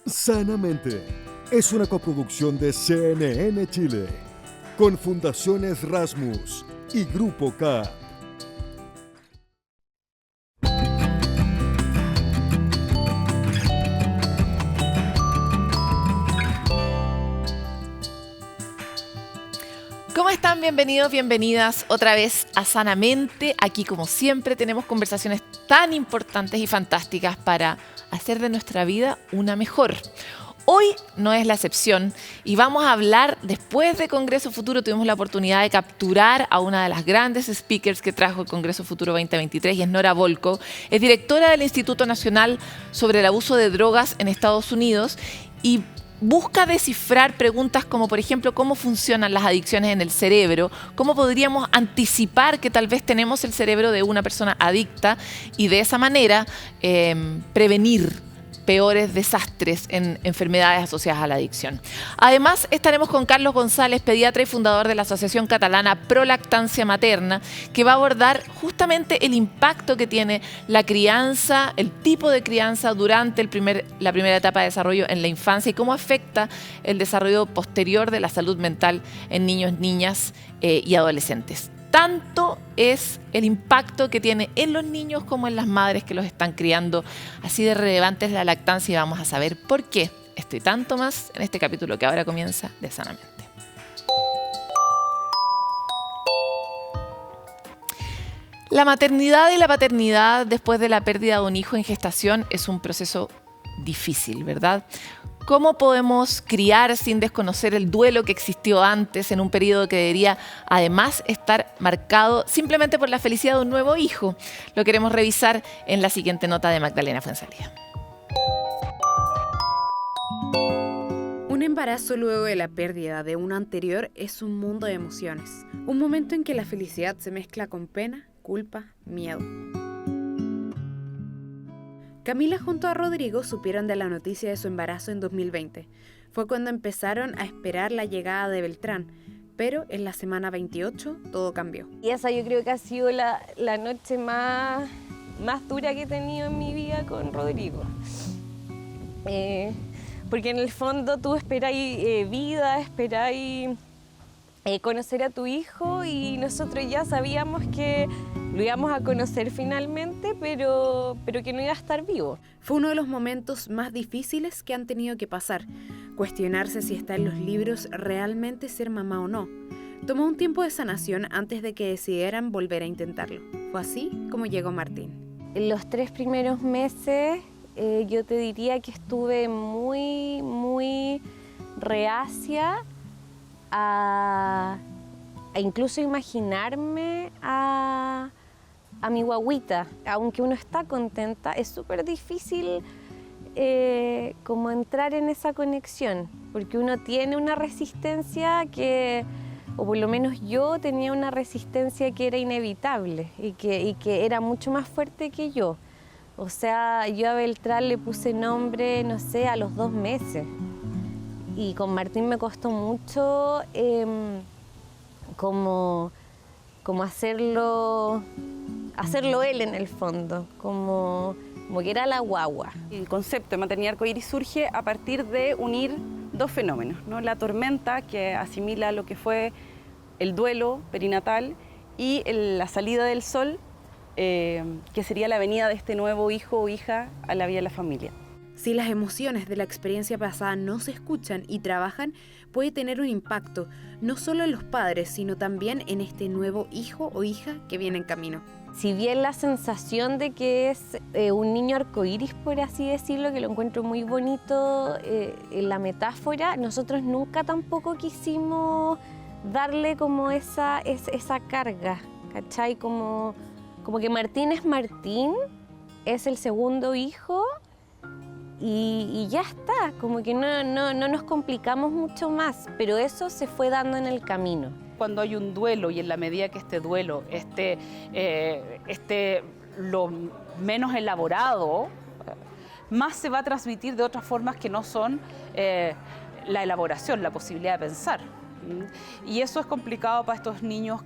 Sanamente es una coproducción de CNN Chile con Fundaciones Rasmus y Grupo K. ¿Cómo están? Bienvenidos, bienvenidas otra vez a Sanamente. Aquí, como siempre, tenemos conversaciones tan importantes y fantásticas para hacer de nuestra vida una mejor. Hoy no es la excepción y vamos a hablar, después de Congreso Futuro, tuvimos la oportunidad de capturar a una de las grandes speakers que trajo el Congreso Futuro 2023 y es Nora Volkow. Es directora del Instituto Nacional sobre el Abuso de Drogas en Estados Unidos y busca descifrar preguntas como, por ejemplo, cómo funcionan las adicciones en el cerebro, cómo podríamos anticipar que tal vez tenemos el cerebro de una persona adicta y de esa manera prevenir peores desastres en enfermedades asociadas a la adicción. Además, estaremos con Carlos González, pediatra y fundador de la Asociación Catalana Pro Lactancia Materna, que va a abordar justamente el impacto que tiene la crianza, el tipo de crianza durante la primera etapa de desarrollo en la infancia y cómo afecta el desarrollo posterior de la salud mental en niños, niñas y adolescentes. Tanto es el impacto que tiene en los niños como en las madres que los están criando. Así de relevante es la lactancia y vamos a saber por qué. Esto y tanto más en este capítulo que ahora comienza de Sanamente. La maternidad y la paternidad después de la pérdida de un hijo en gestación es un proceso difícil, ¿verdad? ¿Cómo podemos criar sin desconocer el duelo que existió antes en un periodo que debería además estar marcado simplemente por la felicidad de un nuevo hijo? Lo queremos revisar en la siguiente nota de Magdalena Fuenzalía. Un embarazo luego de la pérdida de uno anterior es un mundo de emociones. Un momento en que la felicidad se mezcla con pena, culpa, miedo. Camila junto a Rodrigo supieron de la noticia de su embarazo en 2020. Fue cuando empezaron a esperar la llegada de Beltrán, pero en la semana 28 todo cambió. Y esa yo creo que ha sido la noche más dura que he tenido en mi vida con Rodrigo. Porque en el fondo tú esperáis vida, esperáis conocer a tu hijo y nosotros ya sabíamos que lo íbamos a conocer finalmente, pero que no iba a estar vivo. Fue uno de los momentos más difíciles que han tenido que pasar. Cuestionarse si está en los libros realmente ser mamá o no. Tomó un tiempo de sanación antes de que decidieran volver a intentarlo. Fue así como llegó Martín. En los 3 primeros meses yo te diría que estuve muy reacia a incluso imaginarme a mi guagüita. Aunque uno está contenta, es súper difícil como entrar en esa conexión, porque uno tiene una resistencia que, o por lo menos yo tenía una resistencia que era inevitable y que era mucho más fuerte que yo. O sea, yo a Beltrán le puse nombre, no sé, a los 2 meses. Y con Martín me costó mucho como hacerlo él en el fondo, como que era la guagua. El concepto de maternidad arcoíris surge a partir de unir 2 fenómenos, ¿no? La tormenta, que asimila lo que fue el duelo perinatal, y la salida del sol, que sería la venida de este nuevo hijo o hija a la vida de la familia. Si las emociones de la experiencia pasada no se escuchan y trabajan, puede tener un impacto, no solo en los padres, sino también en este nuevo hijo o hija que viene en camino. Si bien la sensación de que es un niño arcoíris, por así decirlo, que lo encuentro muy bonito en la metáfora, nosotros nunca tampoco quisimos darle como esa carga, ¿cachai? Como que Martín es Martín, es el segundo hijo, y ya está, como que no nos complicamos mucho más, pero eso se fue dando en el camino. Cuando hay un duelo y en la medida que este duelo esté lo menos elaborado, más se va a transmitir de otras formas que no son la elaboración, la posibilidad de pensar. Y eso es complicado para estos niños,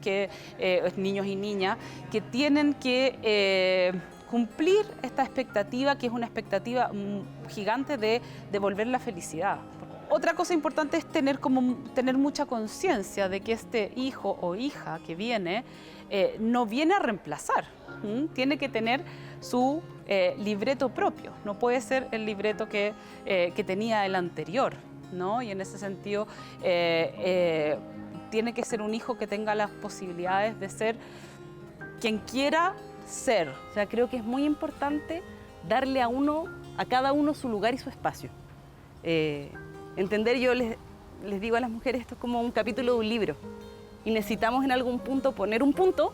niños y niñas que tienen que cumplir esta expectativa, que es una expectativa gigante de devolver la felicidad. Otra cosa importante es tener mucha conciencia de que este hijo o hija que viene no viene a reemplazar, tiene que tener su libreto propio, no puede ser el libreto que tenía el anterior, ¿no? Y en ese sentido tiene que ser un hijo que tenga las posibilidades de ser quien quiera ser. O sea, creo que es muy importante darle a cada uno su lugar y su espacio. Entender, yo les digo a las mujeres, esto es como un capítulo de un libro y necesitamos en algún punto poner un punto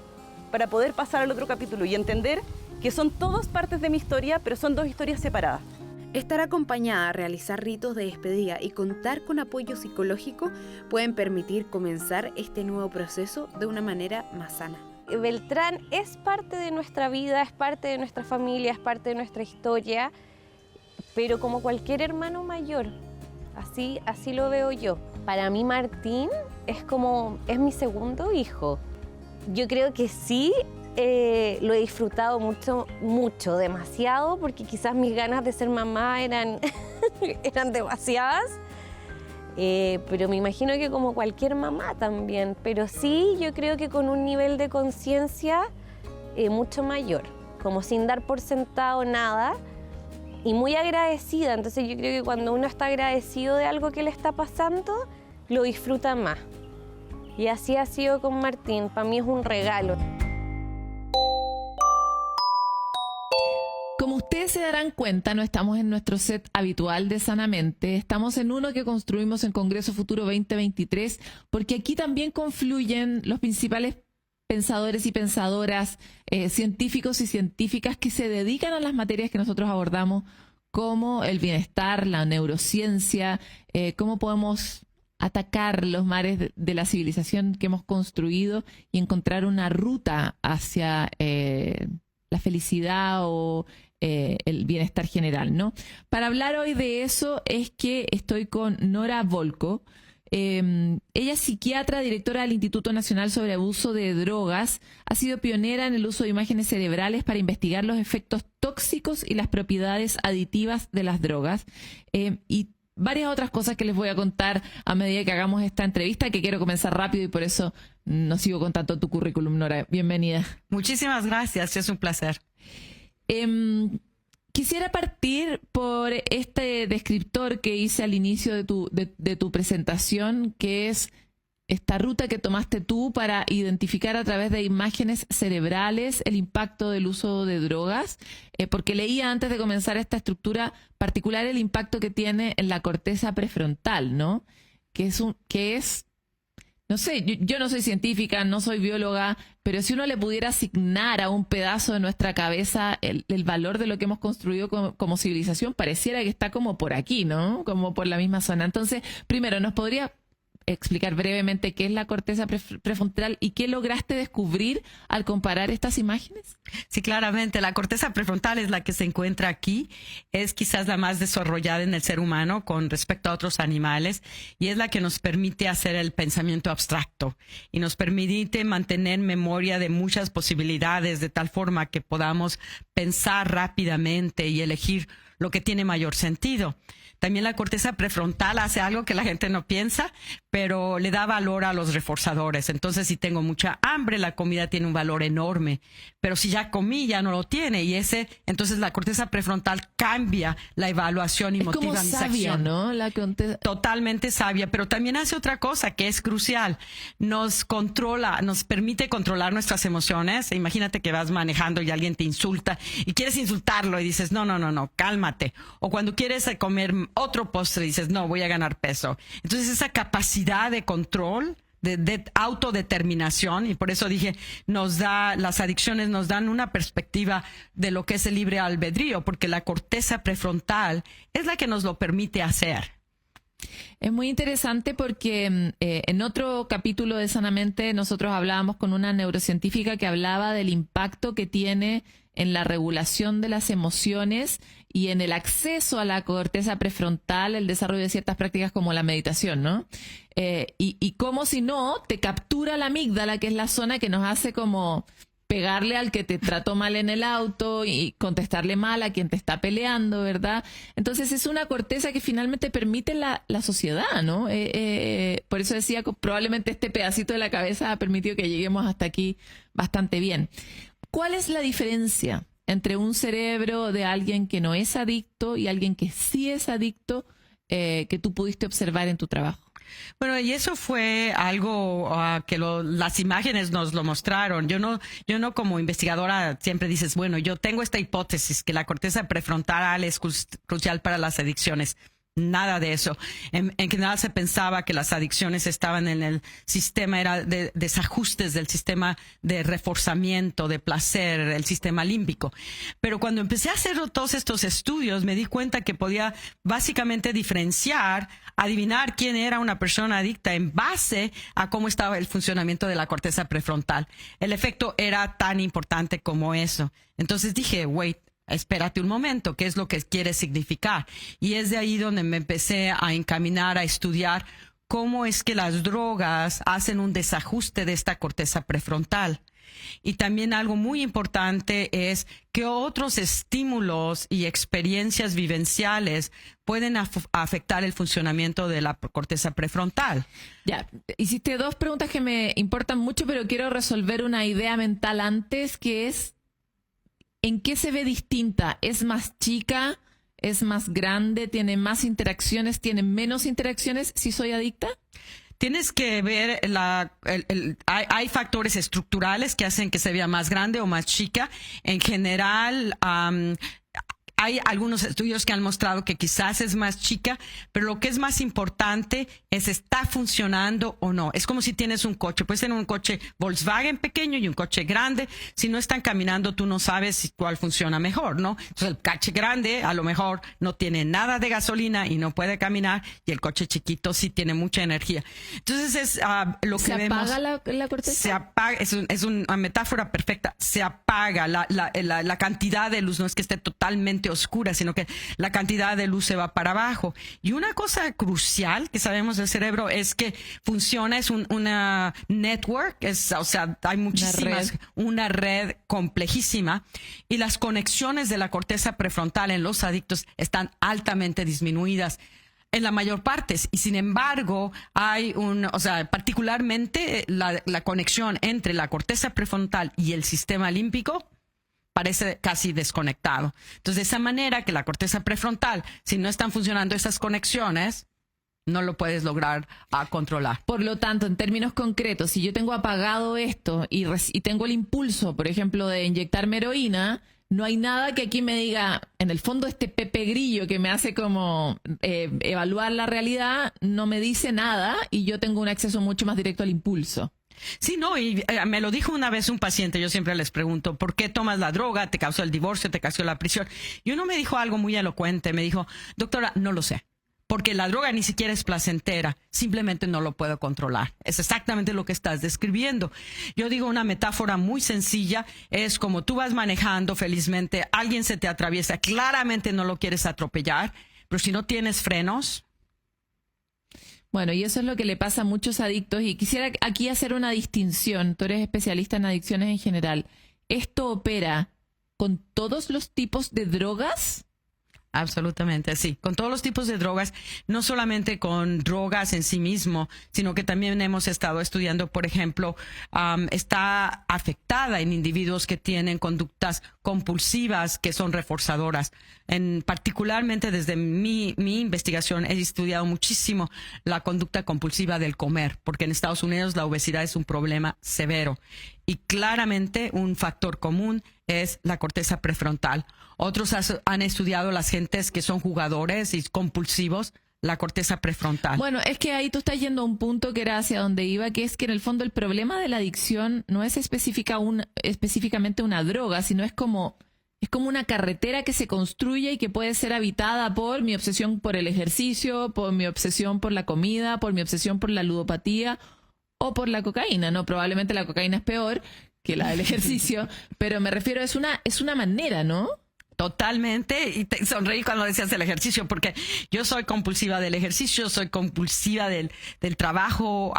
para poder pasar al otro capítulo y entender que son todas partes de mi historia, pero son dos historias separadas. Estar acompañada, realizar ritos de despedida y contar con apoyo psicológico pueden permitir comenzar este nuevo proceso de una manera más sana. Beltrán es parte de nuestra vida, es parte de nuestra familia, es parte de nuestra historia, pero como cualquier hermano mayor, así lo veo yo. Para mí Martín es mi segundo hijo. Yo creo que sí, lo he disfrutado mucho, demasiado, porque quizás mis ganas de ser mamá eran demasiadas. Pero me imagino que como cualquier mamá también, pero sí yo creo que con un nivel de conciencia mucho mayor, como sin dar por sentado nada y muy agradecida. Entonces yo creo que cuando uno está agradecido de algo que le está pasando, lo disfruta más. Y así ha sido con Martín, para mí es un regalo. Como ustedes se darán cuenta, no estamos en nuestro set habitual de Sanamente, estamos en uno que construimos en Congreso Futuro 2023, porque aquí también confluyen los principales pensadores y pensadoras, científicos y científicas que se dedican a las materias que nosotros abordamos, como el bienestar, la neurociencia, cómo podemos atacar los mares de la civilización que hemos construido y encontrar una ruta hacia la felicidad o el bienestar general, ¿no? Para hablar hoy de eso es que estoy con Nora Volkow. Ella es psiquiatra, directora del Instituto Nacional sobre Abuso de Drogas. Ha sido pionera en el uso de imágenes cerebrales para investigar los efectos tóxicos y las propiedades aditivas de las drogas. Y varias otras cosas que les voy a contar a medida que hagamos esta entrevista, que quiero comenzar rápido y por eso no sigo contando tu currículum, Nora. Bienvenida. Muchísimas gracias, es un placer. Quisiera partir por este descriptor que hice al inicio de tu presentación, que es esta ruta que tomaste tú para identificar a través de imágenes cerebrales el impacto del uso de drogas, porque leía antes de comenzar esta estructura particular el impacto que tiene en la corteza prefrontal, ¿no? Que es no sé, yo no soy científica, no soy bióloga, pero si uno le pudiera asignar a un pedazo de nuestra cabeza el valor de lo que hemos construido como civilización, pareciera que está como por aquí, ¿no? Como por la misma zona. Entonces, primero, ¿nos podría explicar brevemente qué es la corteza prefrontal y qué lograste descubrir al comparar estas imágenes? Sí, claramente. La corteza prefrontal es la que se encuentra aquí. Es quizás la más desarrollada en el ser humano con respecto a otros animales y es la que nos permite hacer el pensamiento abstracto y nos permite mantener memoria de muchas posibilidades de tal forma que podamos pensar rápidamente y elegir lo que tiene mayor sentido. También la corteza prefrontal hace algo que la gente no piensa, pero le da valor a los reforzadores. Entonces, si tengo mucha hambre, la comida tiene un valor enorme. Pero si ya comí, ya no lo tiene. Y entonces la corteza prefrontal cambia la evaluación y motiva mis acciones. ¿No? Totalmente sabia, pero también hace otra cosa que es crucial. Nos controla, nos permite controlar nuestras emociones. Imagínate que vas manejando y alguien te insulta y quieres insultarlo y dices, no, cálmate. O cuando quieres comer otro postre dices, no, voy a ganar peso. Entonces esa capacidad de control, de autodeterminación, y por eso dije, las adicciones nos dan una perspectiva de lo que es el libre albedrío, porque la corteza prefrontal es la que nos lo permite hacer. Es muy interesante porque en otro capítulo de Sanamente nosotros hablábamos con una neurocientífica que hablaba del impacto que tiene en la regulación de las emociones y en el acceso a la corteza prefrontal, el desarrollo de ciertas prácticas como la meditación, ¿no? Y como si no, te captura la amígdala, que es la zona que nos hace como pegarle al que te trató mal en el auto y contestarle mal a quien te está peleando, ¿verdad? Entonces es una corteza que finalmente permite la sociedad, ¿no? Por eso decía que probablemente este pedacito de la cabeza ha permitido que lleguemos hasta aquí bastante bien. ¿Cuál es la diferencia entre un cerebro de alguien que no es adicto y alguien que sí es adicto que tú pudiste observar en tu trabajo? Bueno, y eso fue algo que las imágenes nos lo mostraron. Yo no como investigadora siempre dices, bueno, yo tengo esta hipótesis que la corteza prefrontal es crucial para las adicciones. Nada de eso. En general se pensaba que las adicciones estaban en el sistema, era de desajustes del sistema de reforzamiento, de placer, el sistema límbico. Pero cuando empecé a hacer todos estos estudios, me di cuenta que podía básicamente diferenciar, adivinar quién era una persona adicta en base a cómo estaba el funcionamiento de la corteza prefrontal. El efecto era tan importante como eso. Entonces dije, wait, espérate un momento, ¿qué es lo que quiere significar? Y es de ahí donde me empecé a encaminar a estudiar cómo es que las drogas hacen un desajuste de esta corteza prefrontal. Y también algo muy importante es que otros estímulos y experiencias vivenciales pueden afectar el funcionamiento de la corteza prefrontal. Ya, hiciste dos preguntas que me importan mucho, pero quiero resolver una idea mental antes, que es ¿en qué se ve distinta? ¿Es más chica? ¿Es más grande? ¿Tiene más interacciones? ¿Tiene menos interacciones si soy adicta? Tienes que ver, hay factores estructurales que hacen que se vea más grande o más chica. En general, hay algunos estudios que han mostrado que quizás es más chica, pero lo que es más importante es ¿está funcionando o no? Es como si tienes un coche. Puedes tener un coche Volkswagen pequeño y un coche grande. Si no están caminando, tú no sabes cuál funciona mejor, ¿no? Entonces el coche grande a lo mejor no tiene nada de gasolina y no puede caminar, y el coche chiquito sí tiene mucha energía. Entonces es lo que vemos. ¿Se apaga la corteza? Se apaga, es una metáfora perfecta. Se apaga la cantidad de luz, no es que esté totalmente oscura, sino que la cantidad de luz se va para abajo. Y una cosa crucial que sabemos del cerebro es que funciona, es una network, o sea, hay muchísimas, una red complejísima, y las conexiones de la corteza prefrontal en los adictos están altamente disminuidas en la mayor parte, y sin embargo hay particularmente la conexión entre la corteza prefrontal y el sistema límbico parece casi desconectado. Entonces, de esa manera que la corteza prefrontal, si no están funcionando esas conexiones, no lo puedes lograr controlar. Por lo tanto, en términos concretos, si yo tengo apagado esto y tengo el impulso, por ejemplo, de inyectarme heroína, no hay nada que aquí me diga, en el fondo este Pepe Grillo que me hace como evaluar la realidad, no me dice nada y yo tengo un acceso mucho más directo al impulso. Sí, no, y me lo dijo una vez un paciente, yo siempre les pregunto, ¿por qué tomas la droga? ¿Te causó el divorcio? ¿Te causó la prisión? Y uno me dijo algo muy elocuente, me dijo, doctora, no lo sé, porque la droga ni siquiera es placentera, simplemente no lo puedo controlar. Es exactamente lo que estás describiendo. Yo digo una metáfora muy sencilla, es como tú vas manejando felizmente, alguien se te atraviesa, claramente no lo quieres atropellar, pero si no tienes frenos. Bueno, y eso es lo que le pasa a muchos adictos, y quisiera aquí hacer una distinción. Tú eres especialista en adicciones en general. ¿Esto opera con todos los tipos de drogas? Absolutamente, sí. Con todos los tipos de drogas, no solamente con drogas en sí mismo, sino que también hemos estado estudiando, por ejemplo, está afectada en individuos que tienen conductas compulsivas que son reforzadoras. Particularmente desde mi investigación he estudiado muchísimo la conducta compulsiva del comer, porque en Estados Unidos la obesidad es un problema severo. Y claramente un factor común es la corteza prefrontal. Otros han estudiado las gentes que son jugadores y compulsivos, la corteza prefrontal. Bueno, es que ahí tú estás yendo a un punto que era hacia donde iba, que es que en el fondo el problema de la adicción no es específicamente una droga, sino es como una carretera que se construye y que puede ser habitada por mi obsesión por el ejercicio, por mi obsesión por la comida, por mi obsesión por la ludopatía o por la cocaína, ¿no? Probablemente la cocaína es peor que la del ejercicio, pero me refiero, es una manera, ¿no? Totalmente, y te sonreí cuando decías el ejercicio, porque yo soy compulsiva del ejercicio, soy compulsiva del trabajo,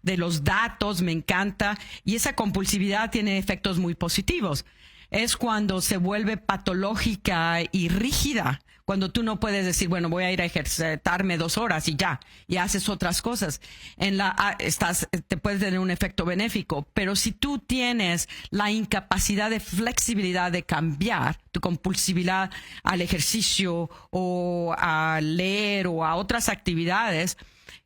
de los datos, me encanta, y esa compulsividad tiene efectos muy positivos. Es cuando se vuelve patológica y rígida, cuando tú no puedes decir, bueno, voy a ir a ejercitarme 2 horas y ya, y haces otras cosas. Te puede tener un efecto benéfico, pero si tú tienes la incapacidad de flexibilidad de cambiar tu compulsividad al ejercicio o a leer o a otras actividades,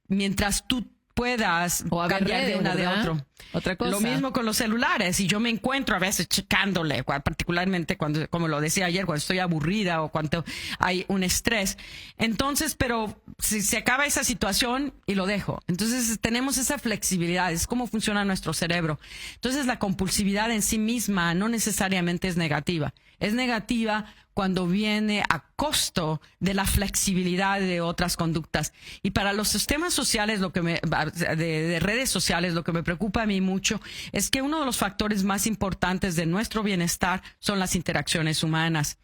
mientras tú puedas O a ver cambiar de redes, una ¿verdad? de otro. Otra cosa. Lo mismo con los celulares, y yo me encuentro a veces checándole, particularmente cuando, como lo decía ayer, cuando estoy aburrida o cuando hay un estrés. Entonces, pero si se acaba esa situación y lo dejo. Entonces tenemos esa flexibilidad, es cómo funciona nuestro cerebro. Entonces la compulsividad en sí misma no necesariamente es negativa. Es negativa cuando viene a costo de la flexibilidad de otras conductas. Y para los sistemas sociales, de redes sociales, lo que me preocupa a mí mucho es que uno de los factores más importantes de nuestro bienestar son las interacciones humanas.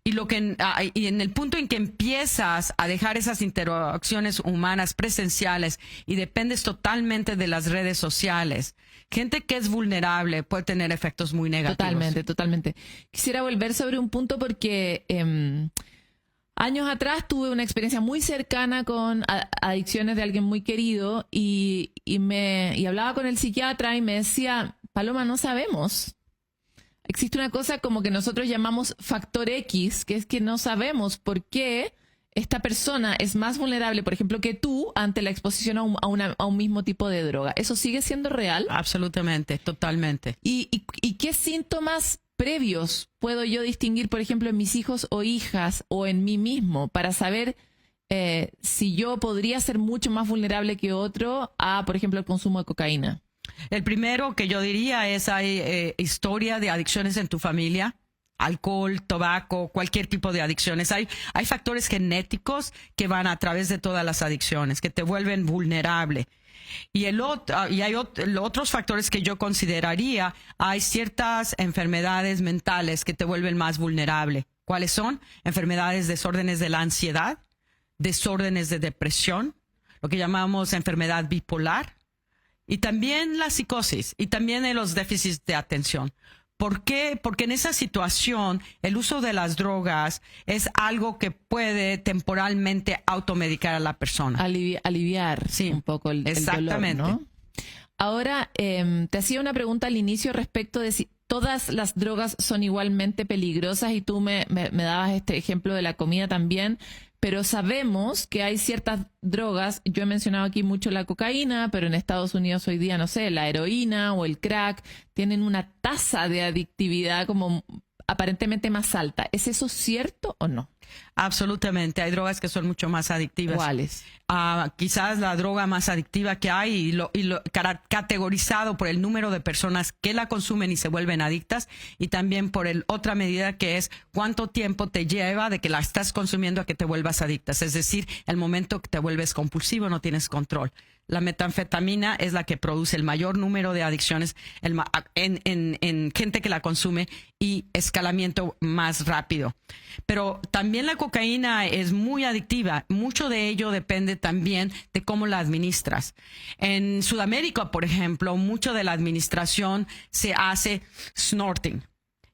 Y en el punto en que empiezas a dejar esas interacciones humanas presenciales y dependes totalmente de las redes sociales, gente que es vulnerable puede tener efectos muy negativos. Totalmente. Quisiera volver sobre un punto porque años atrás tuve una experiencia muy cercana con adicciones de alguien muy querido y hablaba con el psiquiatra y me decía, Paloma, no sabemos. Existe una cosa como que nosotros llamamos factor X, que es que no sabemos por qué esta persona es más vulnerable, por ejemplo, que tú ante la exposición a un mismo tipo de droga. ¿Eso sigue siendo real? Absolutamente, totalmente. ¿Y qué síntomas previos puedo yo distinguir, por ejemplo, en mis hijos o hijas o en mí mismo para saber si yo podría ser mucho más vulnerable que otro a, por ejemplo, el consumo de cocaína? El primero que yo diría es hay historia de adicciones en tu familia. Alcohol, tabaco, cualquier tipo de adicciones. Hay factores genéticos que van a través de todas las adicciones, que te vuelven vulnerable. Y hay otros factores que yo consideraría. Hay ciertas enfermedades mentales que te vuelven más vulnerable. ¿Cuáles son? Enfermedades, desórdenes de la ansiedad, desórdenes de depresión, lo que llamamos enfermedad bipolar, y también la psicosis, y también los déficits de atención. ¿Por qué? Porque en esa situación el uso de las drogas es algo que puede temporalmente automedicar a la persona. Aliviar un poco el exactamente. dolor, ¿no? Ahora, te hacía una pregunta al inicio respecto de si todas las drogas son igualmente peligrosas y tú me dabas este ejemplo de la comida también. Pero sabemos que hay ciertas drogas, yo he mencionado aquí mucho la cocaína, pero en Estados Unidos hoy día, no sé, la heroína o el crack tienen una tasa de adictividad como aparentemente más alta. ¿Es eso cierto o no? Absolutamente, hay drogas que son mucho más adictivas. ¿Cuáles? Quizás la droga más adictiva que hay y lo categorizado por el número de personas que la consumen y se vuelven adictas, y también por otra medida que es cuánto tiempo te lleva de que la estás consumiendo a que te vuelvas adictas. Es decir, el momento que te vuelves compulsivo, no tienes control. La metanfetamina es la que produce el mayor número de adicciones en gente que la consume y escalamiento más rápido. Pero también la cocaína es muy adictiva. Mucho de ello depende también de cómo la administras. En Sudamérica, por ejemplo, mucho de la administración se hace snorting.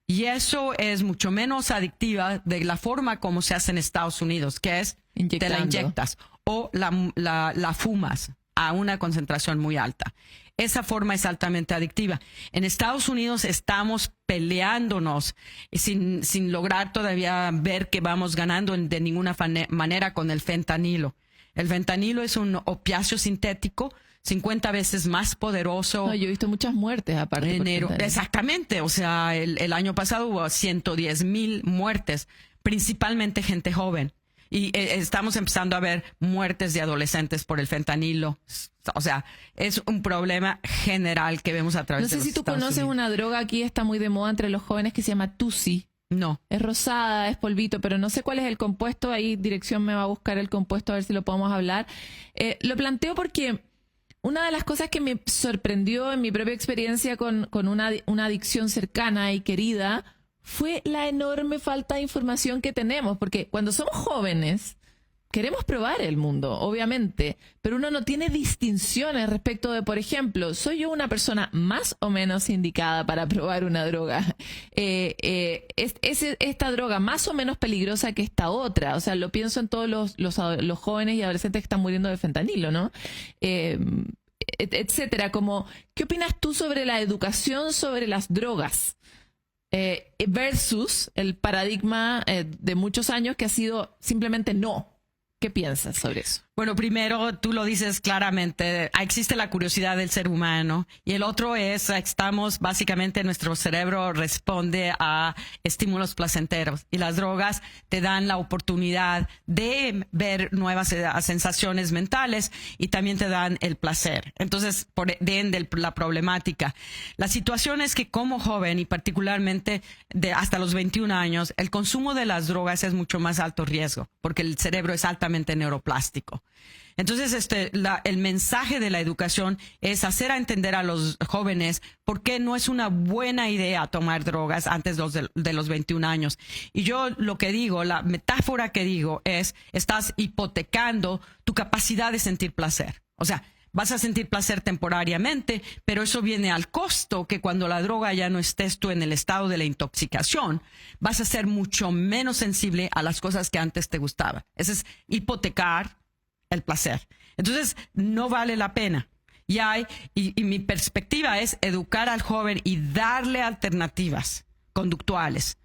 Y eso es mucho menos adictiva de la forma como se hace en Estados Unidos, que es te la inyectas o la fumas a una concentración muy alta. Esa forma es altamente adictiva. En Estados Unidos estamos peleándonos sin lograr todavía ver que vamos ganando de ninguna manera con el fentanilo. El fentanilo es un opiáceo sintético 50 veces más poderoso. No, yo he visto muchas muertes aparte. Exactamente. O sea, el año pasado hubo 110,000 muertes, principalmente gente joven. Y estamos empezando a ver muertes de adolescentes por el fentanilo. O sea, es un problema general que vemos a través de los Estados Unidos. No sé si tú conoces una droga, aquí está muy de moda entre los jóvenes, que se llama Tusi. No. Es rosada, es polvito, pero no sé cuál es el compuesto. Ahí dirección me va a buscar el compuesto a ver si lo podemos hablar. Lo planteo porque una de las cosas que me sorprendió en mi propia experiencia con una adicción cercana y querida fue la enorme falta de información que tenemos, porque cuando somos jóvenes queremos probar el mundo, obviamente, pero uno no tiene distinciones respecto de, por ejemplo, ¿soy yo una persona más o menos indicada para probar una droga? ¿Es esta droga más o menos peligrosa que esta otra? O sea, lo pienso en todos los jóvenes y adolescentes que están muriendo de fentanilo, ¿no? Etcétera. Como, ¿qué opinas tú sobre la educación sobre las drogas? Versus el paradigma de muchos años que ha sido simplemente no. ¿Qué piensas sobre eso? Bueno, primero, tú lo dices claramente, existe la curiosidad del ser humano y el otro es, básicamente nuestro cerebro responde a estímulos placenteros y las drogas te dan la oportunidad de ver nuevas sensaciones mentales y también te dan el placer. Entonces, por ende, la problemática. La situación es que como joven y particularmente hasta los 21 años, el consumo de las drogas es mucho más alto riesgo porque el cerebro es altamente neuroplástico. Entonces, el mensaje de la educación es hacer a entender a los jóvenes por qué no es una buena idea tomar drogas antes de los 21 años. Y yo lo que digo, la metáfora que digo es, estás hipotecando tu capacidad de sentir placer. O sea, vas a sentir placer temporariamente, pero eso viene al costo que cuando la droga ya no estés tú en el estado de la intoxicación, vas a ser mucho menos sensible a las cosas que antes te gustaban. Eso es hipotecar el placer. Entonces, no vale la pena. Y mi perspectiva es educar al joven y darle alternativas conductuales.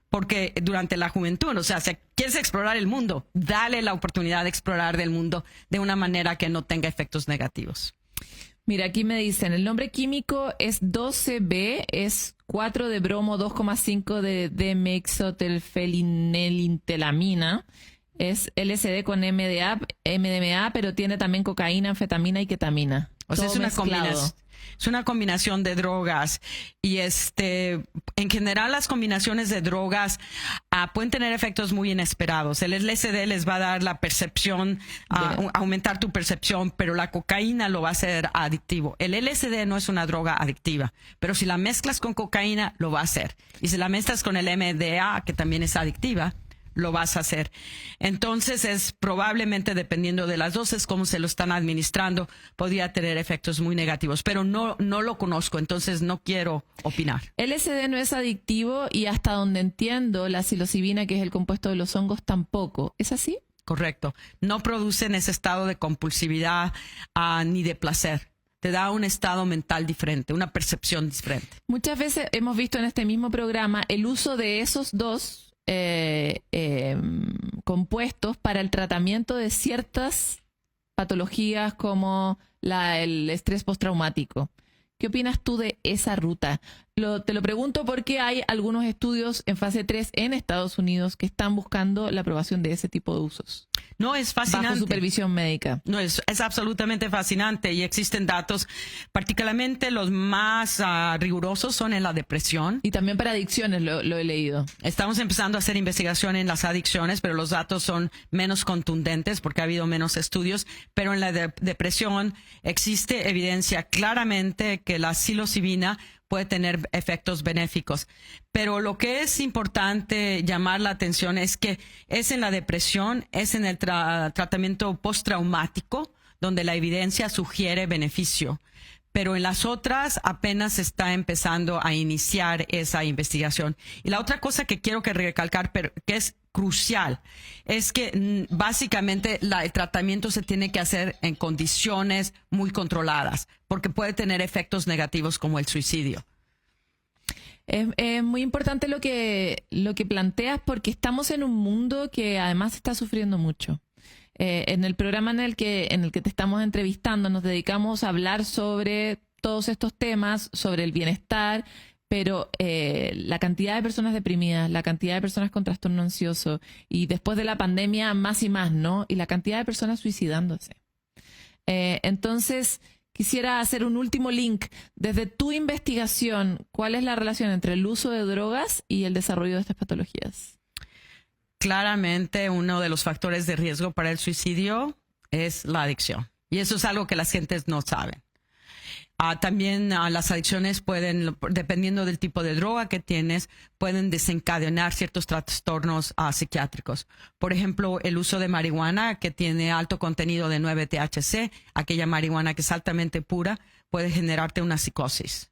Porque durante la juventud, o sea, si quieres explorar el mundo, dale la oportunidad de explorar del mundo de una manera que no tenga efectos negativos. Mira, aquí me dicen, el nombre químico es 12B, es 4 de bromo, 2,5 de demexotelfenilintelamina. Es LSD con MDMA, pero tiene también cocaína, anfetamina y ketamina. O sea, es una combinación de drogas y en general las combinaciones de drogas pueden tener efectos muy inesperados. El LSD les va a dar la percepción, aumentar tu percepción, pero la cocaína lo va a hacer adictivo. El LSD no es una droga adictiva, pero si la mezclas con cocaína, lo va a hacer. Y si la mezclas con el MDA, que también es adictiva, lo vas a hacer. Entonces es probablemente, dependiendo de las dosis, cómo se lo están administrando, podría tener efectos muy negativos, pero no lo conozco, entonces no quiero opinar. LSD no es adictivo y hasta donde entiendo, la psilocibina, que es el compuesto de los hongos, tampoco. ¿Es así? Correcto. No producen ese estado de compulsividad ni de placer. Te da un estado mental diferente, una percepción diferente. Muchas veces hemos visto en este mismo programa el uso de esos dos compuestos para el tratamiento de ciertas patologías como el estrés postraumático. ¿Qué opinas tú de esa ruta? Te lo pregunto porque hay algunos estudios en fase 3 en Estados Unidos que están buscando la aprobación de ese tipo de usos. No, es fascinante. Bajo supervisión médica. No, es absolutamente fascinante y existen datos, particularmente los más rigurosos son en la depresión. Y también para adicciones lo he leído. Estamos empezando a hacer investigación en las adicciones, pero los datos son menos contundentes porque ha habido menos estudios. Pero en la depresión existe evidencia claramente que la psilocibina puede tener efectos benéficos. Pero lo que es importante llamar la atención es que es en la depresión, es en el tratamiento postraumático, donde la evidencia sugiere beneficio. Pero en las otras apenas se está empezando a iniciar esa investigación. Y la otra cosa que quiero recalcar, pero que es crucial, es que básicamente el tratamiento se tiene que hacer en condiciones muy controladas, porque puede tener efectos negativos como el suicidio. Es muy importante lo que planteas, porque estamos en un mundo que además está sufriendo mucho. En el programa en el que te estamos entrevistando nos dedicamos a hablar sobre todos estos temas, sobre el bienestar, pero la cantidad de personas deprimidas, la cantidad de personas con trastorno ansioso y después de la pandemia más y más, ¿no? Y la cantidad de personas suicidándose. Entonces, quisiera hacer un último link. Desde tu investigación, ¿cuál es la relación entre el uso de drogas y el desarrollo de estas patologías? Claramente uno de los factores de riesgo para el suicidio es la adicción. Y eso es algo que las gentes no saben. También las adicciones pueden, dependiendo del tipo de droga que tienes, pueden desencadenar ciertos trastornos psiquiátricos. Por ejemplo, el uso de marihuana que tiene alto contenido de 9-THC, aquella marihuana que es altamente pura, puede generarte una psicosis.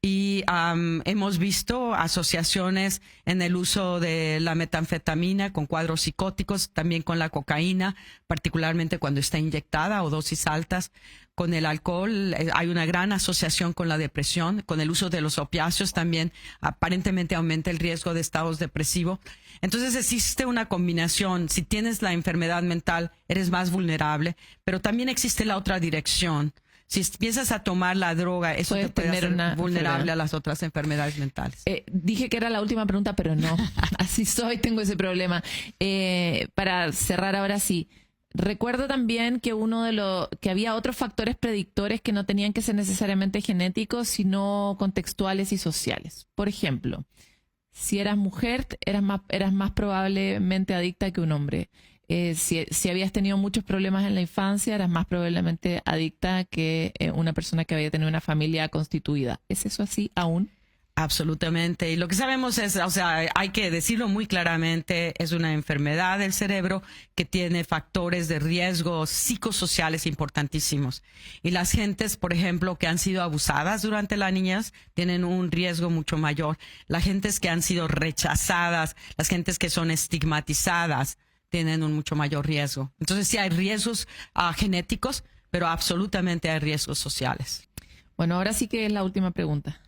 Y hemos visto asociaciones en el uso de la metanfetamina con cuadros psicóticos, también con la cocaína, particularmente cuando está inyectada o dosis altas. Con el alcohol hay una gran asociación con la depresión. Con el uso de los opiáceos también aparentemente aumenta el riesgo de estados depresivos. Entonces existe una combinación. Si tienes la enfermedad mental, eres más vulnerable, pero también existe la otra dirección. Si empiezas a tomar la droga, eso te puede hacer vulnerable a las otras enfermedades mentales. Dije que era la última pregunta, pero no. Así soy, tengo ese problema. Para cerrar ahora sí, recuerdo también que que había otros factores predictores que no tenían que ser necesariamente genéticos, sino contextuales y sociales. Por ejemplo, si eras mujer, eras más probablemente adicta que un hombre. Si habías tenido muchos problemas en la infancia, eras más probablemente adicta que una persona que había tenido una familia constituida. ¿Es eso así aún? Absolutamente. Y lo que sabemos es, o sea, hay que decirlo muy claramente, es una enfermedad del cerebro que tiene factores de riesgo psicosociales importantísimos. Y las gentes, por ejemplo, que han sido abusadas durante la niñez, tienen un riesgo mucho mayor. Las gentes que han sido rechazadas, las gentes que son estigmatizadas, tienen un mucho mayor riesgo. Entonces sí hay riesgos genéticos, pero absolutamente hay riesgos sociales. Bueno, ahora sí que es la última pregunta.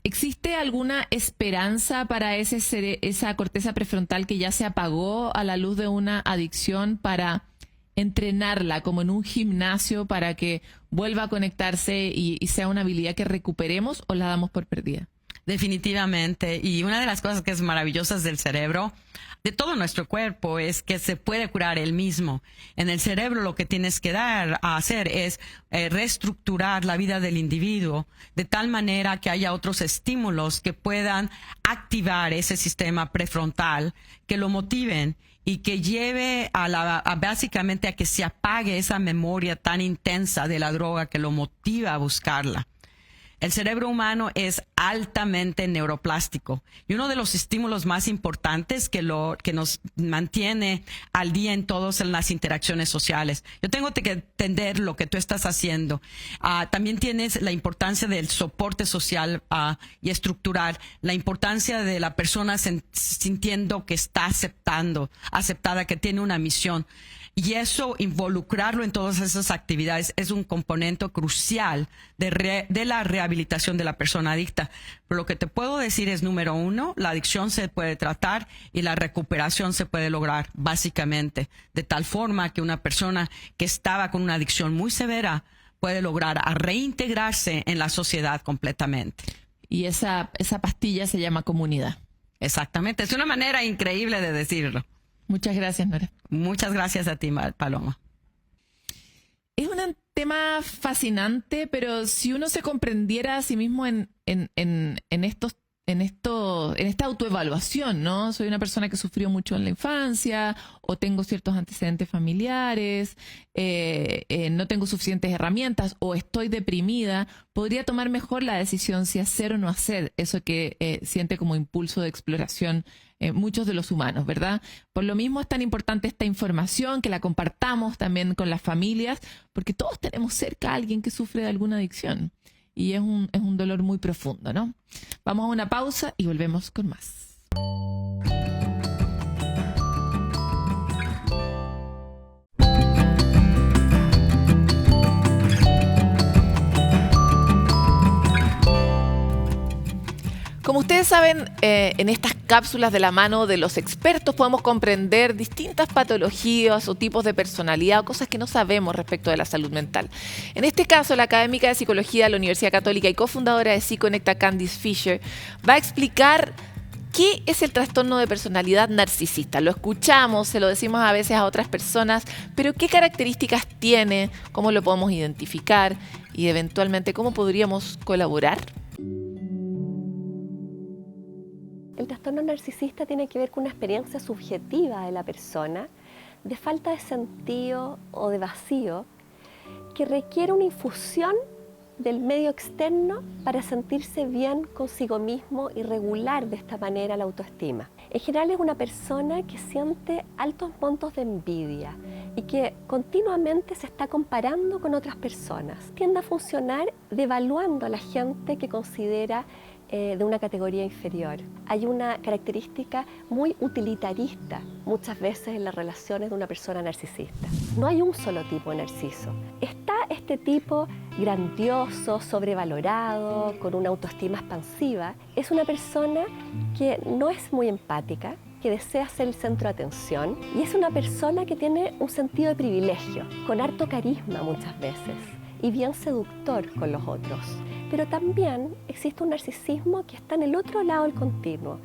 ¿Existe alguna esperanza para esa corteza prefrontal que ya se apagó a la luz de una adicción para entrenarla como en un gimnasio para que vuelva a conectarse y sea una habilidad que recuperemos, o la damos por perdida? Definitivamente. Y una de las cosas que es maravillosas del cerebro, de todo nuestro cuerpo, es que se puede curar él mismo. En el cerebro lo que tienes que hacer es reestructurar la vida del individuo de tal manera que haya otros estímulos que puedan activar ese sistema prefrontal, que lo motiven y que lleve básicamente a que se apague esa memoria tan intensa de la droga que lo motiva a buscarla. El cerebro humano es altamente neuroplástico y uno de los estímulos más importantes que nos mantiene al día en todas las interacciones sociales. Yo tengo que entender lo que tú estás haciendo. También tienes la importancia del soporte social y estructural, la importancia de la persona sintiendo que está aceptada, que tiene una misión. Y eso, involucrarlo en todas esas actividades, es un componente crucial de la rehabilitación de la persona adicta. Pero lo que te puedo decir es, número uno, la adicción se puede tratar y la recuperación se puede lograr, básicamente, de tal forma que una persona que estaba con una adicción muy severa puede lograr reintegrarse en la sociedad completamente. Y esa pastilla se llama comunidad. Exactamente. Es una manera increíble de decirlo. Muchas gracias, Nora. Muchas gracias a ti, Paloma. Es un tema fascinante, pero si uno se comprendiera a sí mismo en esta autoevaluación, ¿no? Soy una persona que sufrió mucho en la infancia, o tengo ciertos antecedentes familiares, no tengo suficientes herramientas, o estoy deprimida, podría tomar mejor la decisión si hacer o no hacer eso que siente como impulso de exploración muchos de los humanos, ¿verdad? Por lo mismo es tan importante esta información, que la compartamos también con las familias, porque todos tenemos cerca a alguien que sufre de alguna adicción. Y es un dolor muy profundo, ¿no? Vamos a una pausa y volvemos con más. Como ustedes saben, en estas cápsulas de la mano de los expertos podemos comprender distintas patologías o tipos de personalidad o cosas que no sabemos respecto de la salud mental. En este caso, la académica de psicología de la Universidad Católica y cofundadora de Psiconecta, Candice Fisher, va a explicar qué es el trastorno de personalidad narcisista. Lo escuchamos, se lo decimos a veces a otras personas, pero qué características tiene, cómo lo podemos identificar y eventualmente cómo podríamos colaborar. El trastorno narcisista tiene que ver con una experiencia subjetiva de la persona de falta de sentido o de vacío que requiere una infusión del medio externo para sentirse bien consigo mismo y regular de esta manera la autoestima. En general es una persona que siente altos montos de envidia y que continuamente se está comparando con otras personas. Tiende a funcionar devaluando a la gente que considera de una categoría inferior. Hay una característica muy utilitarista muchas veces en las relaciones de una persona narcisista. No hay un solo tipo de narciso. Está este tipo grandioso, sobrevalorado, con una autoestima expansiva. Es una persona que no es muy empática, que desea ser el centro de atención y es una persona que tiene un sentido de privilegio, con harto carisma muchas veces y bien seductor con los otros. Pero también existe un narcisismo que está en el otro lado del continuo,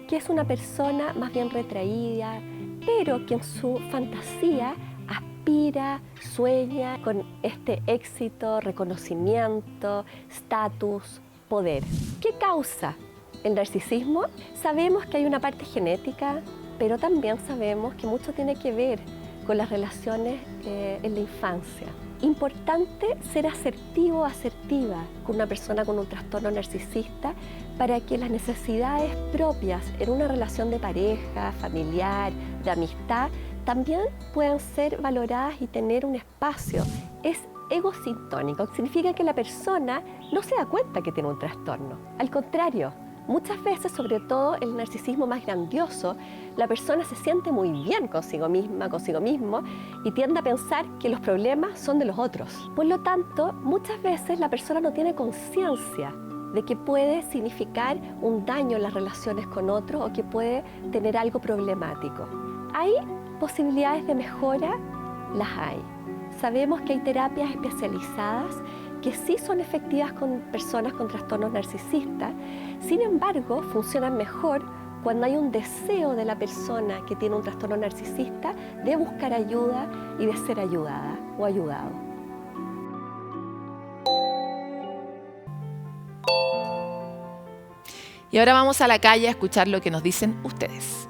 que es una persona más bien retraída, pero que en su fantasía aspira, sueña con este éxito, reconocimiento, estatus, poder. ¿Qué causa el narcisismo? Sabemos que hay una parte genética, pero también sabemos que mucho tiene que ver con las relaciones en la infancia. Importante ser asertivo o asertiva con una persona con un trastorno narcisista para que las necesidades propias en una relación de pareja, familiar, de amistad, también puedan ser valoradas y tener un espacio. Es egosintónico, significa que la persona no se da cuenta que tiene un trastorno. Al contrario, muchas veces, sobre todo el narcisismo más grandioso, la persona se siente muy bien consigo misma, consigo mismo y tiende a pensar que los problemas son de los otros. Por lo tanto, muchas veces la persona no tiene conciencia de que puede significar un daño en las relaciones con otros o que puede tener algo problemático. ¿Hay posibilidades de mejora? Las hay. Sabemos que hay terapias especializadas que sí son efectivas con personas con trastornos narcisistas. Sin embargo, funcionan mejor cuando hay un deseo de la persona que tiene un trastorno narcisista de buscar ayuda y de ser ayudada o ayudado. Y ahora vamos a la calle a escuchar lo que nos dicen ustedes.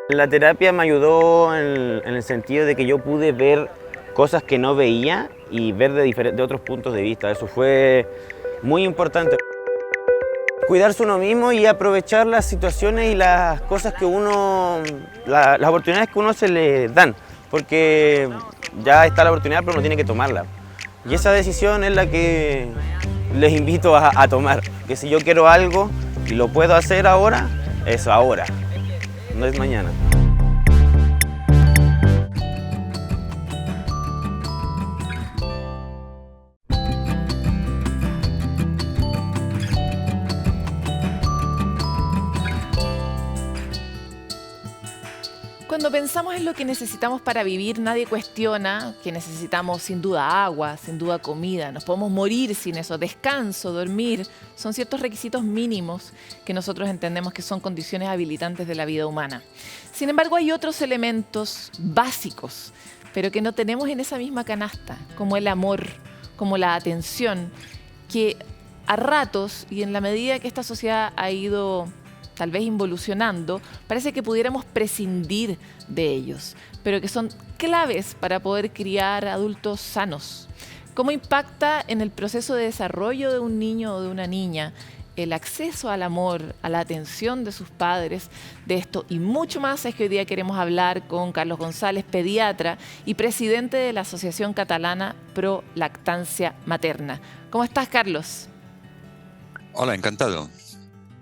La terapia me ayudó en el sentido de que yo pude ver cosas que no veía y ver de otros puntos de vista. Eso fue muy importante. Cuidarse uno mismo y aprovechar las situaciones y las cosas que las oportunidades que uno se le dan, porque ya está la oportunidad, pero uno tiene que tomarla. Y esa decisión es la que les invito a tomar, que si yo quiero algo y lo puedo hacer ahora, es ahora, no es mañana. Cuando pensamos en lo que necesitamos para vivir, nadie cuestiona que necesitamos sin duda agua, sin duda comida, nos podemos morir sin eso, descanso, dormir, son ciertos requisitos mínimos que nosotros entendemos que son condiciones habilitantes de la vida humana. Sin embargo, hay otros elementos básicos, pero que no tenemos en esa misma canasta, como el amor, como la atención, que a ratos y en la medida que esta sociedad ha ido tal vez involucionando, parece que pudiéramos prescindir de ellos, pero que son claves para poder criar adultos sanos. ¿Cómo impacta en el proceso de desarrollo de un niño o de una niña el acceso al amor, a la atención de sus padres? De esto y mucho más es que hoy día queremos hablar con Carlos González, pediatra y presidente de la Asociación Catalana Pro Lactancia Materna. ¿Cómo estás, Carlos? Hola, encantado.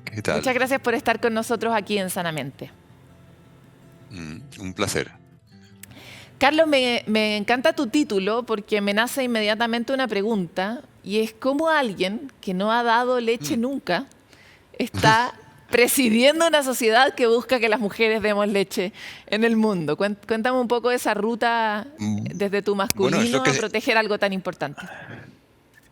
¿Qué tal? Muchas gracias por estar con nosotros aquí en Sanamente. Un placer. Carlos, me encanta tu título porque me nace inmediatamente una pregunta y es cómo alguien que no ha dado leche nunca está presidiendo una sociedad que busca que las mujeres demos leche en el mundo. Cuéntame un poco de esa ruta desde tu masculino a proteger algo tan importante.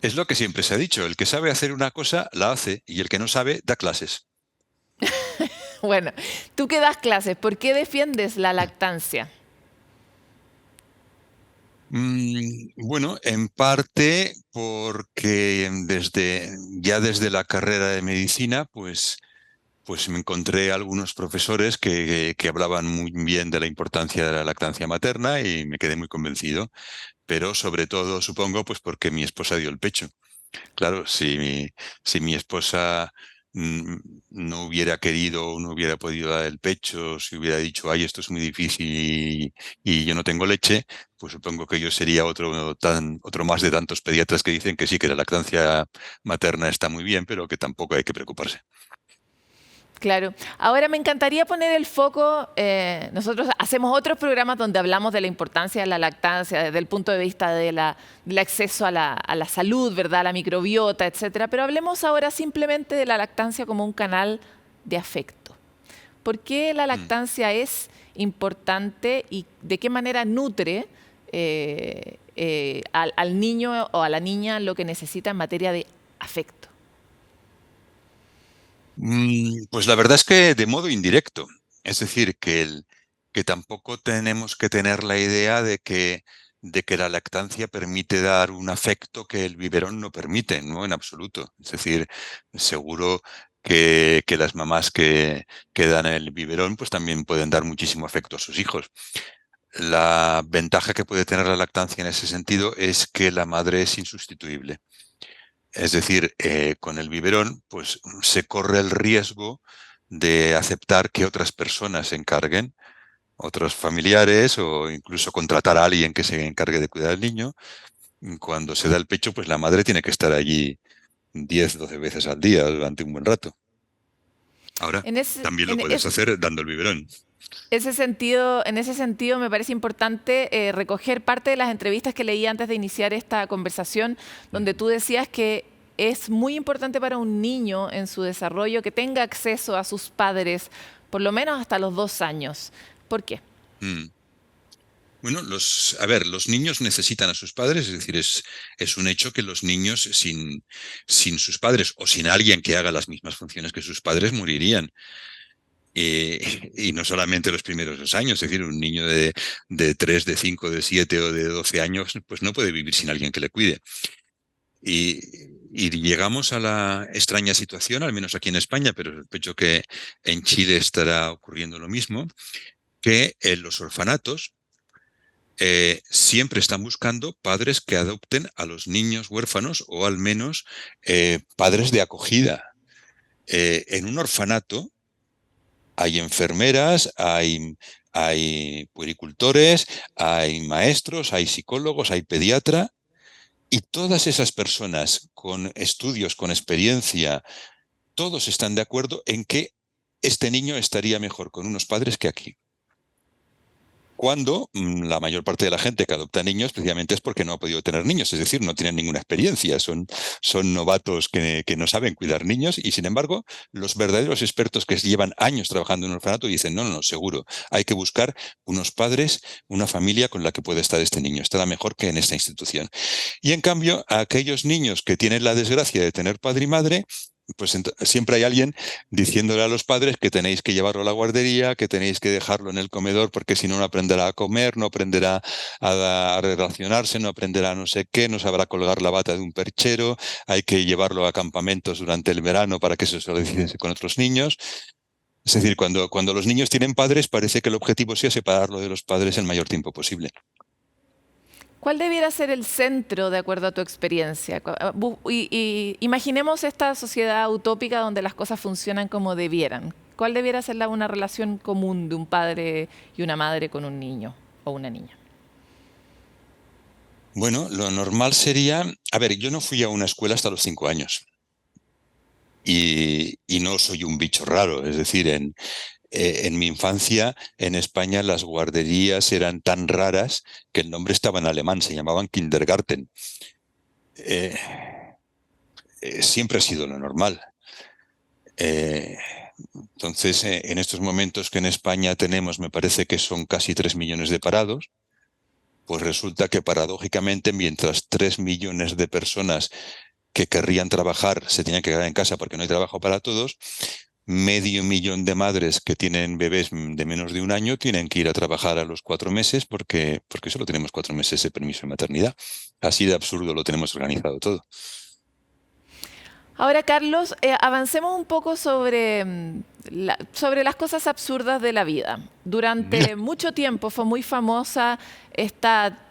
Es lo que siempre se ha dicho, el que sabe hacer una cosa la hace y el que no sabe da clases. Bueno, tú que das clases, ¿por qué defiendes la lactancia? Bueno, en parte porque desde la carrera de medicina, pues pues me encontré algunos profesores que hablaban muy bien de la importancia de la lactancia materna y me quedé muy convencido, pero sobre todo, supongo, pues porque mi esposa dio el pecho. Claro, si mi esposa mm, no hubiera querido o no hubiera podido dar el pecho, si hubiera dicho, ay, esto es muy difícil y yo no tengo leche, pues supongo que yo sería otro más de tantos pediatras que dicen que sí, que la lactancia materna está muy bien, pero que tampoco hay que preocuparse. Claro. Ahora me encantaría poner el foco, nosotros hacemos otros programas donde hablamos de la importancia de la lactancia desde el punto de vista del acceso a la salud, ¿verdad? A la microbiota, etcétera. Pero hablemos ahora simplemente de la lactancia como un canal de afecto. ¿Por qué la lactancia es importante y de qué manera nutre al niño o a la niña lo que necesita en materia de afecto? Pues la verdad es que de modo indirecto. Es decir, que tampoco tenemos que tener la idea de que la lactancia permite dar un afecto que el biberón no permite, no en absoluto. Es decir, seguro que las mamás que dan el biberón pues también pueden dar muchísimo afecto a sus hijos. La ventaja que puede tener la lactancia en ese sentido es que la madre es insustituible. Es decir, con el biberón, pues se corre el riesgo de aceptar que otras personas se encarguen, otros familiares o incluso contratar a alguien que se encargue de cuidar al niño. Cuando se da el pecho, pues la madre tiene que estar allí 10, 12 veces al día durante un buen rato. Ahora, también lo puedes hacer dando el biberón. En ese sentido, me parece importante recoger parte de las entrevistas que leí antes de iniciar esta conversación, donde tú decías que es muy importante para un niño en su desarrollo que tenga acceso a sus padres, por lo menos hasta los 2 años. ¿Por qué? Bueno, los niños necesitan a sus padres, es decir, es un hecho que los niños sin sus padres o sin alguien que haga las mismas funciones que sus padres morirían. Y no solamente los primeros 2 años, es decir, un niño de 3, de 5, de 7 o de 12 años, pues no puede vivir sin alguien que le cuide. Y llegamos a la extraña situación, al menos aquí en España, pero sospecho que en Chile estará ocurriendo lo mismo, que en los orfanatos siempre están buscando padres que adopten a los niños huérfanos o al menos padres de acogida. En un orfanato hay enfermeras, hay puericultores, hay maestros, hay psicólogos, hay pediatra, y todas esas personas con estudios, con experiencia, todos están de acuerdo en que este niño estaría mejor con unos padres que aquí. Cuando la mayor parte de la gente que adopta niños precisamente es porque no ha podido tener niños, es decir, no tienen ninguna experiencia, son novatos que no saben cuidar niños y sin embargo los verdaderos expertos que llevan años trabajando en un orfanato dicen no, seguro, hay que buscar unos padres, una familia con la que puede estar este niño, estará mejor que en esta institución. Y en cambio, a aquellos niños que tienen la desgracia de tener padre y madre, pues siempre hay alguien diciéndole a los padres que tenéis que llevarlo a la guardería, que tenéis que dejarlo en el comedor porque si no, no aprenderá a comer, no aprenderá a relacionarse, no aprenderá no sé qué, no sabrá colgar la bata de un perchero, hay que llevarlo a campamentos durante el verano para que se socialice con otros niños. Es decir, cuando los niños tienen padres, parece que el objetivo sea separarlo de los padres el mayor tiempo posible. ¿Cuál debiera ser el centro de acuerdo a tu experiencia? Imaginemos esta sociedad utópica donde las cosas funcionan como debieran. ¿Cuál debiera ser una relación común de un padre y una madre con un niño o una niña? Bueno, lo normal sería... A ver, yo no fui a una escuela hasta los 5 años. Y no soy un bicho raro, es decir, en mi infancia, en España, las guarderías eran tan raras que el nombre estaba en alemán, se llamaban Kindergarten. Siempre ha sido lo normal. Entonces, en estos momentos que en España tenemos, me parece que son casi 3 millones de parados, pues resulta que paradójicamente, mientras 3 millones de personas que querrían trabajar se tenían que quedar en casa porque no hay trabajo para todos, 500.000 de madres que tienen bebés de menos de 1 año tienen que ir a trabajar a los 4 meses porque solo tenemos 4 meses de permiso de maternidad. Así de absurdo lo tenemos organizado todo. Ahora, Carlos, avancemos un poco sobre las cosas absurdas de la vida. Durante mucho tiempo fue muy famosa esta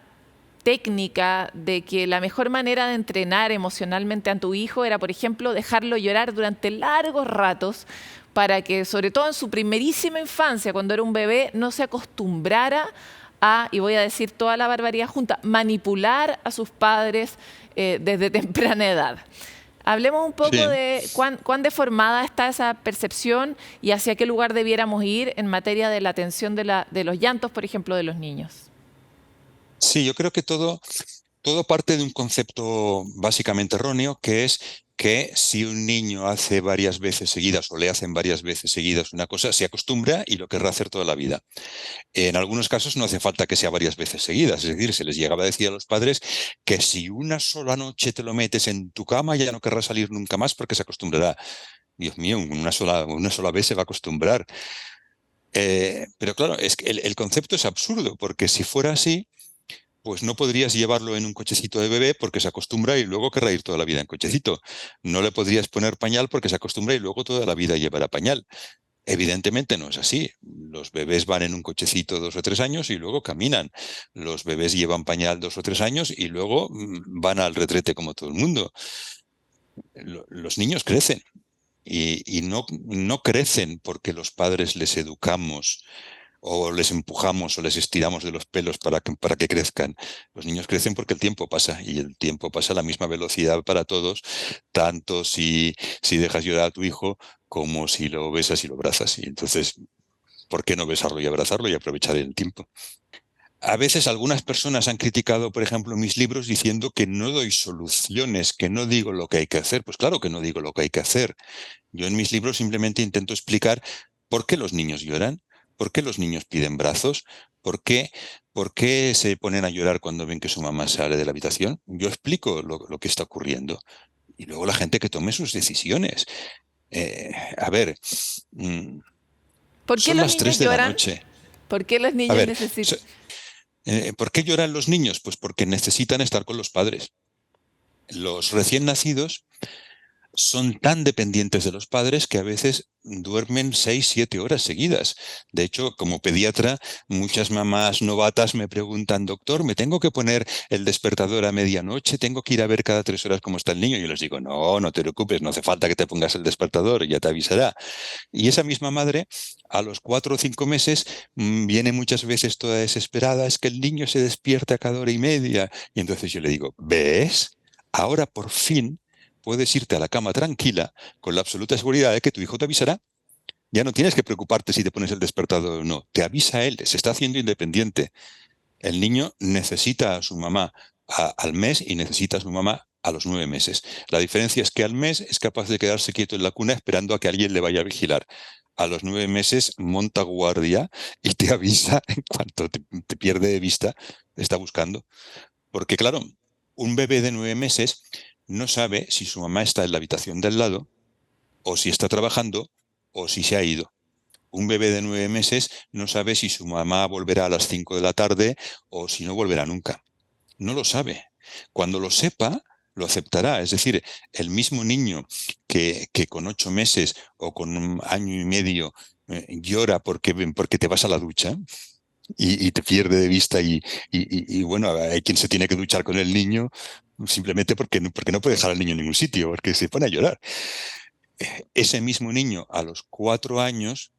técnica de que la mejor manera de entrenar emocionalmente a tu hijo era, por ejemplo, dejarlo llorar durante largos ratos para que, sobre todo en su primerísima infancia, cuando era un bebé, no se acostumbrara a, y voy a decir toda la barbaridad junta, manipular a sus padres desde temprana edad. Hablemos un poco de cuán deformada está esa percepción y hacia qué lugar debiéramos ir en materia de la atención de los llantos, por ejemplo, de los niños. Sí, yo creo que todo parte de un concepto básicamente erróneo, que es que si un niño hace varias veces seguidas o le hacen varias veces seguidas una cosa, se acostumbra y lo querrá hacer toda la vida. En algunos casos no hace falta que sea varias veces seguidas, es decir, se les llegaba a decir a los padres que si una sola noche te lo metes en tu cama ya no querrás salir nunca más porque se acostumbrará. Dios mío, una sola vez se va a acostumbrar. Pero claro, es que el concepto es absurdo, porque si fuera así, pues no podrías llevarlo en un cochecito de bebé porque se acostumbra y luego querrá ir toda la vida en cochecito. No le podrías poner pañal porque se acostumbra y luego toda la vida llevará pañal. Evidentemente no es así. Los bebés van en un cochecito 2 o 3 años y luego caminan. Los bebés llevan pañal 2 o 3 años y luego van al retrete como todo el mundo. Los niños crecen y no crecen porque los padres les educamos o les empujamos o les estiramos de los pelos para que crezcan. Los niños crecen porque el tiempo pasa y el tiempo pasa a la misma velocidad para todos, tanto si dejas llorar a tu hijo como si lo besas y lo abrazas. Y entonces, ¿por qué no besarlo y abrazarlo y aprovechar el tiempo? A veces algunas personas han criticado, por ejemplo, mis libros diciendo que no doy soluciones, que no digo lo que hay que hacer. Pues claro que no digo lo que hay que hacer. Yo en mis libros simplemente intento explicar por qué los niños lloran, por qué los niños piden brazos, por qué se ponen a llorar cuando ven que su mamá sale de la habitación. Yo explico lo que está ocurriendo. Y luego la gente que tome sus decisiones. A ver, ¿Por qué son los las niños 3 de la lloran? noche. ¿Por qué los A niños ver, necesitan? ¿por qué lloran los niños? Pues porque necesitan estar con los padres. Los recién nacidos son tan dependientes de los padres que a veces duermen 6, 7 horas seguidas. De hecho, como pediatra, muchas mamás novatas me preguntan, doctor, ¿me tengo que poner el despertador a medianoche? ¿Tengo que ir a ver cada 3 horas cómo está el niño? Y yo les digo, no te preocupes, no hace falta que te pongas el despertador, ya te avisará. Y esa misma madre, a los 4 o 5 meses, viene muchas veces toda desesperada, es que el niño se despierta a cada hora y media. Y entonces yo le digo, ¿ves? Ahora por fin puedes irte a la cama tranquila con la absoluta seguridad de que tu hijo te avisará. Ya no tienes que preocuparte si te pones el despertador o no. Te avisa él, se está haciendo independiente. El niño necesita a su mamá al mes y necesita a su mamá a los 9 meses. La diferencia es que al mes es capaz de quedarse quieto en la cuna esperando a que alguien le vaya a vigilar. A los 9 meses monta guardia y te avisa en cuanto te pierde de vista, te está buscando. Porque claro, un bebé de 9 meses no sabe si su mamá está en la habitación del lado, o si está trabajando, o si se ha ido. Un bebé de 9 meses no sabe si su mamá volverá a las 5 de la tarde o si no volverá nunca. No lo sabe. Cuando lo sepa, lo aceptará. Es decir, el mismo niño que con 8 meses o con 1 año y medio llora porque te vas a la ducha, y te pierde de vista y bueno, hay quien se tiene que duchar con el niño simplemente porque no puede dejar al niño en ningún sitio, porque se pone a llorar. Ese mismo niño a los 4 años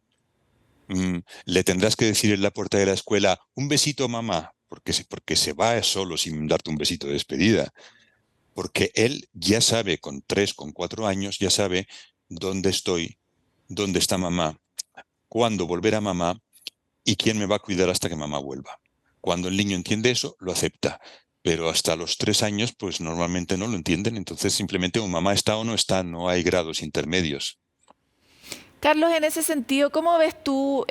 le tendrás que decir en la puerta de la escuela, un besito mamá, porque se va solo sin darte un besito de despedida, porque él ya sabe, con 3, con 4 años, ya sabe dónde estoy, dónde está mamá, cuándo volverá mamá, y quién me va a cuidar hasta que mamá vuelva. Cuando el niño entiende eso, lo acepta. Pero hasta los 3 años, pues normalmente no lo entienden. Entonces simplemente mamá está o no está, no hay grados intermedios. Carlos, en ese sentido, ¿cómo ves tú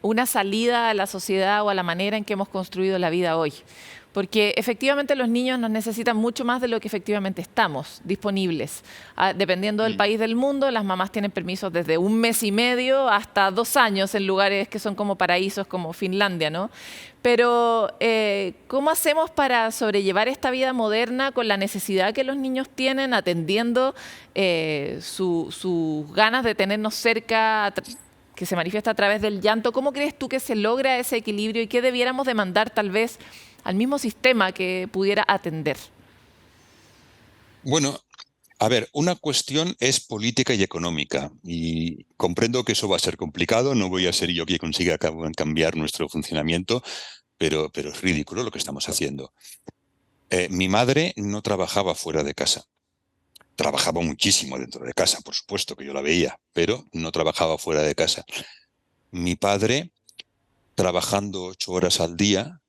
una salida a la sociedad o a la manera en que hemos construido la vida hoy? porque efectivamente los niños nos necesitan mucho más de lo que efectivamente estamos disponibles. Dependiendo del país del mundo, las mamás tienen permisos desde 1 mes y medio hasta 2 años en lugares que son como paraísos como Finlandia, ¿no? Pero, ¿cómo hacemos para sobrellevar esta vida moderna con la necesidad que los niños tienen, atendiendo sus ganas de tenernos cerca, que se manifiesta a través del llanto? ¿Cómo crees tú que se logra ese equilibrio y qué debiéramos demandar tal vez al mismo sistema que pudiera atender? Bueno, a ver, una cuestión es política y económica, y comprendo que eso va a ser complicado, no voy a ser yo quien consiga cambiar nuestro funcionamiento, pero es ridículo lo que estamos haciendo. Mi madre no trabajaba fuera de casa. Trabajaba muchísimo dentro de casa, por supuesto que yo la veía, pero no trabajaba fuera de casa. Mi padre, trabajando 8 horas al día,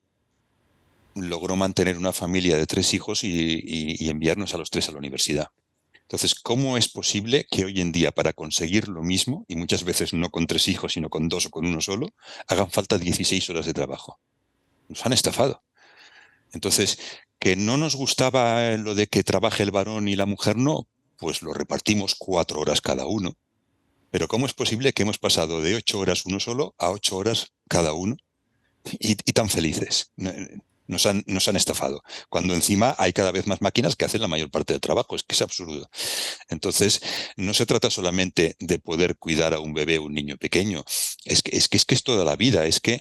logró mantener una familia de 3 hijos y enviarnos a los 3 a la universidad. Entonces, ¿cómo es posible que hoy en día, para conseguir lo mismo, y muchas veces no con 3 hijos, sino con 2 o con 1 solo, hagan falta 16 horas de trabajo? Nos han estafado. Entonces, ¿que no nos gustaba lo de que trabaje el varón y la mujer no? Pues lo repartimos 4 horas cada uno. Pero ¿cómo es posible que hemos pasado de 8 horas uno solo a 8 horas cada uno y tan felices? Nos han estafado, cuando encima hay cada vez más máquinas que hacen la mayor parte del trabajo. Es que es absurdo. Entonces, no se trata solamente de poder cuidar a un bebé, un niño pequeño. Es que es toda la vida. Es que,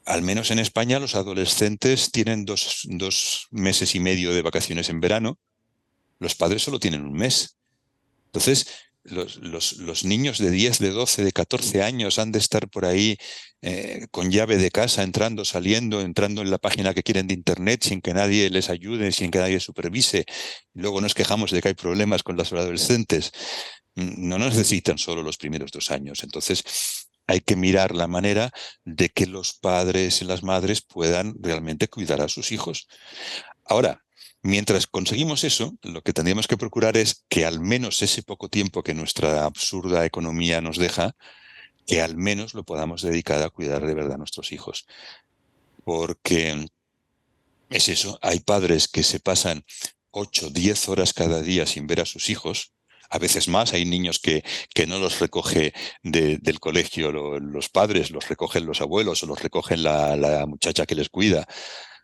al menos en España, los adolescentes tienen 2 meses y medio de vacaciones en verano. Los padres solo tienen 1 mes. Entonces, los niños de 10, de 12, de 14 años han de estar por ahí con llave de casa, entrando, saliendo, entrando en la página que quieren de internet sin que nadie les ayude, sin que nadie supervise. Luego nos quejamos de que hay problemas con los adolescentes. No nos necesitan solo los primeros 2 años. Entonces, hay que mirar la manera de que los padres y las madres puedan realmente cuidar a sus hijos. Ahora, mientras conseguimos eso, lo que tendríamos que procurar es que al menos ese poco tiempo que nuestra absurda economía nos deja, que al menos lo podamos dedicar a cuidar de verdad a nuestros hijos. Porque es eso, hay padres que se pasan 8, 10 horas cada día sin ver a sus hijos. A veces más, hay niños que no los recoge del colegio los padres, los recogen los abuelos o los recogen la muchacha que les cuida.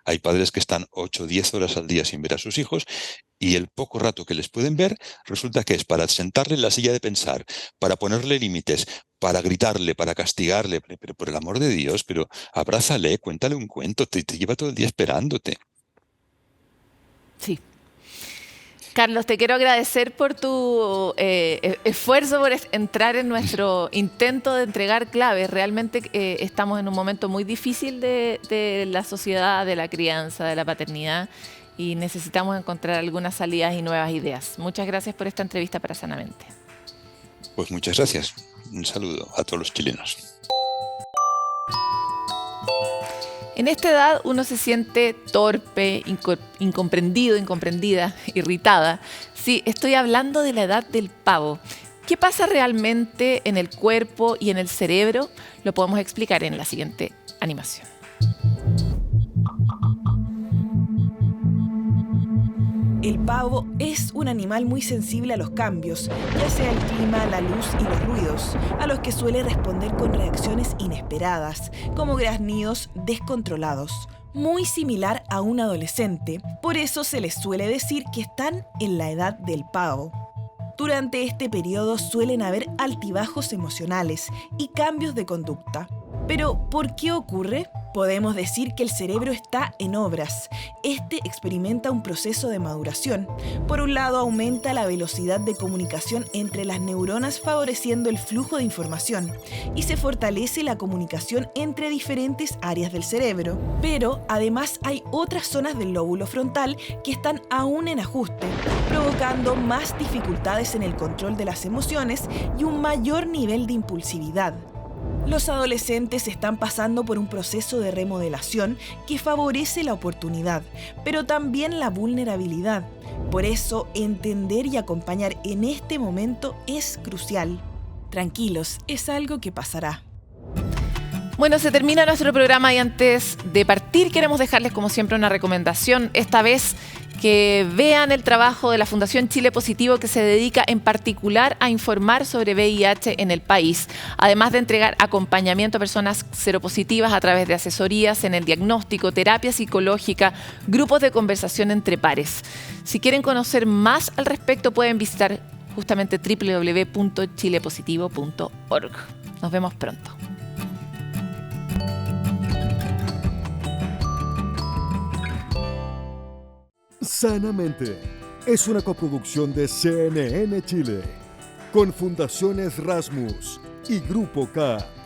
Hay padres que están 8 o 10 horas al día sin ver a sus hijos, y el poco rato que les pueden ver resulta que es para sentarle en la silla de pensar, para ponerle límites, para gritarle, para castigarle. Pero por el amor de Dios, pero abrázale, cuéntale un cuento, te lleva todo el día esperándote. Sí. Carlos, te quiero agradecer por tu esfuerzo por entrar en nuestro intento de entregar claves. Realmente estamos en un momento muy difícil de la sociedad, de la crianza, de la paternidad, y necesitamos encontrar algunas salidas y nuevas ideas. Muchas gracias por esta entrevista para Sanamente. Pues muchas gracias. Un saludo a todos los chilenos. En esta edad uno se siente torpe, incomprendido, incomprendida, irritada. Sí, estoy hablando de la edad del pavo. ¿Qué pasa realmente en el cuerpo y en el cerebro? Lo podemos explicar en la siguiente animación. El pavo es un animal muy sensible a los cambios, ya sea el clima, la luz y los ruidos, a los que suele responder con reacciones inesperadas, como graznidos descontrolados. Muy similar a un adolescente, por eso se les suele decir que están en la edad del pavo. Durante este periodo suelen haber altibajos emocionales y cambios de conducta. Pero, ¿por qué ocurre? Podemos decir que el cerebro está en obras. Este experimenta un proceso de maduración. Por un lado, aumenta la velocidad de comunicación entre las neuronas, favoreciendo el flujo de información, y se fortalece la comunicación entre diferentes áreas del cerebro. Pero, además, hay otras zonas del lóbulo frontal que están aún en ajuste, provocando más dificultades en el control de las emociones y un mayor nivel de impulsividad. Los adolescentes están pasando por un proceso de remodelación que favorece la oportunidad, pero también la vulnerabilidad. Por eso, entender y acompañar en este momento es crucial. Tranquilos, es algo que pasará. Bueno, se termina nuestro programa y antes de partir queremos dejarles como siempre una recomendación, esta vez que vean el trabajo de la Fundación Chile Positivo, que se dedica en particular a informar sobre VIH en el país, además de entregar acompañamiento a personas seropositivas a través de asesorías en el diagnóstico, terapia psicológica, grupos de conversación entre pares. Si quieren conocer más al respecto pueden visitar justamente www.chilepositivo.org. Nos vemos pronto. Sanamente es una coproducción de CNN Chile con Fundaciones Rasmus y Grupo K.